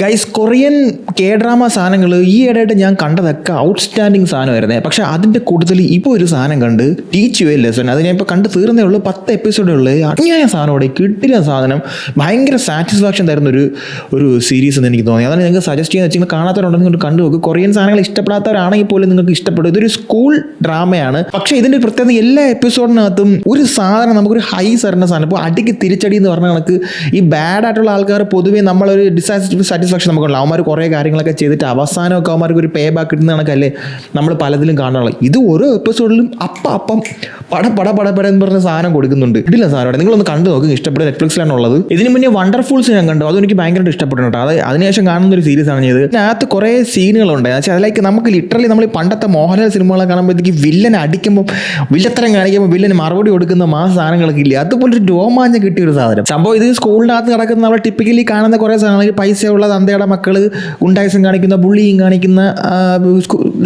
Guys, Korean K drama സാധനങ്ങൾ ഈ ഇടയായിട്ട് ഞാൻ കണ്ടതൊക്കെ ഔട്ട്സ്റ്റാൻഡിങ് സാധനമായിരുന്നേ. പക്ഷെ അതിൻ്റെ കൂടുതൽ ഇപ്പോൾ ഒരു സാധനം കണ്ട് ടീച്ച് യു എ ലെസൺ. അത് ഞാൻ ഇപ്പോൾ കണ്ട് തീർന്നേ ഉള്ളൂ. 10 എപ്പിസോഡേ ഉള്ളൂ. അന്യായ സാധനമോടെ കിട്ടില്ല സാധനം. ഭയങ്കര സാറ്റിസ്ഫാക്ഷൻ തരുന്ന ഒരു സീരീസ് എന്ന് എനിക്ക് തോന്നി. അതാണ് നിങ്ങൾക്ക് സജസ്റ്റ് ചെയ്യുന്നത് വെച്ചാൽ കാണാത്തവരുണ്ടെങ്കിൽ നിങ്ങൾ കണ്ടു നോക്കും. കൊറിയൻ സാധനങ്ങൾ ഇഷ്ടപ്പെടാത്തവരാണെങ്കിൽ പോലും നിങ്ങൾക്ക് ഇഷ്ടപ്പെടും. ഇതൊരു സ്കൂൾ ഡ്രാമയാണ്. പക്ഷേ ഇതിൻ്റെ ഒരു പ്രത്യേകത, എല്ലാ എപ്പിസോഡിനകത്തും ഒരു സാധനം നമുക്കൊരു ഹൈ തരുന്ന സാധനം. ഇപ്പോൾ അടിക്ക് തിരിച്ചടി എന്ന് പറഞ്ഞ കണക്ക് ഈ ബാഡ് ആയിട്ടുള്ള ആൾക്കാർ പൊതുവേ നമ്മളൊരു സാറ്റിസ്ഫാക്ഷൻ നമുക്കുള്ള അവന്മാർ കുറേ കാര്യങ്ങളൊക്കെ ചെയ്തിട്ട് അവസാനമൊക്കെ അവന്മാർക്ക് ഒരു പേ ബാക്ക് കിട്ടുന്ന കണക്കല്ലേ നമ്മൾ പലതിലും കാണാനുള്ളത്. ഇത് ഓരോ എപ്പിസോഡിലും അപ്പം പട എന്ന് പറഞ്ഞ സാധനം കൊടുക്കുന്നുണ്ട്. ഇടില്ല സാധനം. നിങ്ങളൊന്ന് കണ്ടു നോക്കും. ഇഷ്ടപ്പെട്ട നെറ്റ്ഫ്ലിക്സിലാണ് ഉള്ളത്. ഇതിന് മുന്നേ വണ്ടർഫുൾസ് ഞാൻ കണ്ടു. അതും എനിക്ക് ഭയങ്കരമായിട്ട് ഇഷ്ടപ്പെട്ടിട്ടുണ്ട്. അത് അതിനുശേഷം കാണുന്ന ഒരു സീരീസ് ആണ് ഇത്. അതിനകത്ത് കുറേ സീനുകളുണ്ട്. പക്ഷേ അതിലേക്ക് നമുക്ക് ലിറ്ററലി നമ്മൾ പണ്ടത്തെ മോഹൻലാൽ സിനിമകളെ കാണുമ്പോഴത്തേക്ക് വില്ലനെ അടിക്കുമ്പോൾ വില്ലത്തരം കാണിക്കുമ്പോൾ വില്ലന് മറുപടി കൊടുക്കുന്ന സാധനങ്ങളൊക്കെ ഇല്ല. അതുപോലെ ഒരു രോമാഞ്ചം കിട്ടിയ ഒരു സാധനം. സംഭവം ഇത് സ്കൂളിനകത്ത് നടക്കുന്ന നമ്മൾ ടിപ്പിക്കലി കാണുന്ന കുറേ സാധനങ്ങൾ, പൈസയുള്ള തന്തയുടെ മക്കൾ ഗുണ്ടായിസം കാണിക്കുന്ന, ബുള്ളിയും കാണിക്കുന്ന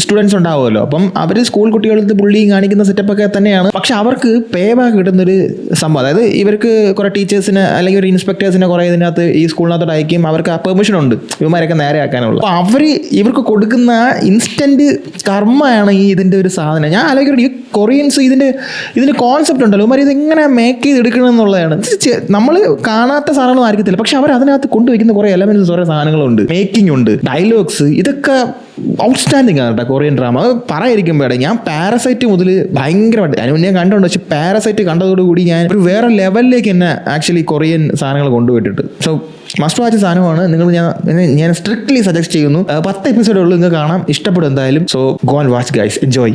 സ്റ്റുഡൻസ് ഉണ്ടാവുമല്ലോ. അപ്പം അവർ സ്കൂൾ കുട്ടികൾക്ക് ബുള്ളിയും കാണിക്കുന്ന സെറ്റപ്പൊക്കെ തന്നെയാണ്. പക്ഷെ അവർക്ക് പേ ബാക്ക് കിട്ടുന്നൊരു സംഭവം. അതായത് ഇവർക്ക് കുറേ ടീച്ചേഴ്സിന് അല്ലെങ്കിൽ ഒരു ഇൻസ്പെക്ടേഴ്സിനെ കുറേ ഇതിനകത്ത് ഈ സ്കൂളിനകത്തോട്ട് അയക്കും. അവർക്ക് ആ പെർമിഷൻ ഉണ്ട് ഇവന്മാരൊക്കെ നേരെ ആക്കാനുള്ളത്. അപ്പോൾ ഇവർക്ക് കൊടുക്കുന്ന ഇൻസ്റ്റൻറ്റ് കർമ്മയാണ് ഇതിൻ്റെ ഒരു സാധനം. ഞാൻ ആലോചിക്കുന്നത് ഈ കൊറിയൻസ് ഇതിൻ്റെ കോൺസെപ്റ്റ് ഉണ്ടല്ലോ, ഇവന്മാർ ഇതെങ്ങനെ മേക്ക് ചെയ്ത് എടുക്കണം എന്നുള്ളതാണ്. നമ്മൾ കാണാത്ത സാധനങ്ങളൊന്നും ആയിരിക്കത്തില്ല. പക്ഷെ അവർ അതിനകത്ത് കൊണ്ടുവയ്ക്കുന്ന കുറേ എലമെൻറ്റ്സ്, കുറേ സാധനങ്ങളുണ്ട്, മേക്കിംഗ് ഉണ്ട്, ഡയലോഗ്സ്, ഇതൊക്കെ ഔട്ട്സ്റ്റാൻഡിങ് ആണ് കേട്ടോ കൊറിയൻ ഡ്രാമ. അത് പറയാതിരിക്കും വേണ്ട. ഞാൻ പാരസൈറ്റ് മുതൽ ഭയങ്കരമായിട്ട് അതിന് മുന്നേ കണ്ടുണ്ട്. പക്ഷെ പാരസൈറ്റ് കണ്ടതോടുകൂടി ഞാൻ ഒരു വേറെ ലെവലിലേക്ക് എന്നെ ആക്ച്വലി കൊറിയൻ സാധനങ്ങൾ കൊണ്ടുപോയിട്ടുണ്ട്. സോ മസ്റ്റ് വാച്ച് സാധനമാണ്. ഞാൻ സ്ട്രിക്ട്ലി സജസ്റ്റ് ചെയ്യുന്നു. 10 എപ്പിസോഡേ ഉള്ളൂ, നിങ്ങൾക്ക് കാണാം, ഇഷ്ടപ്പെടും എന്തായാലും. So go and watch guys, enjoy.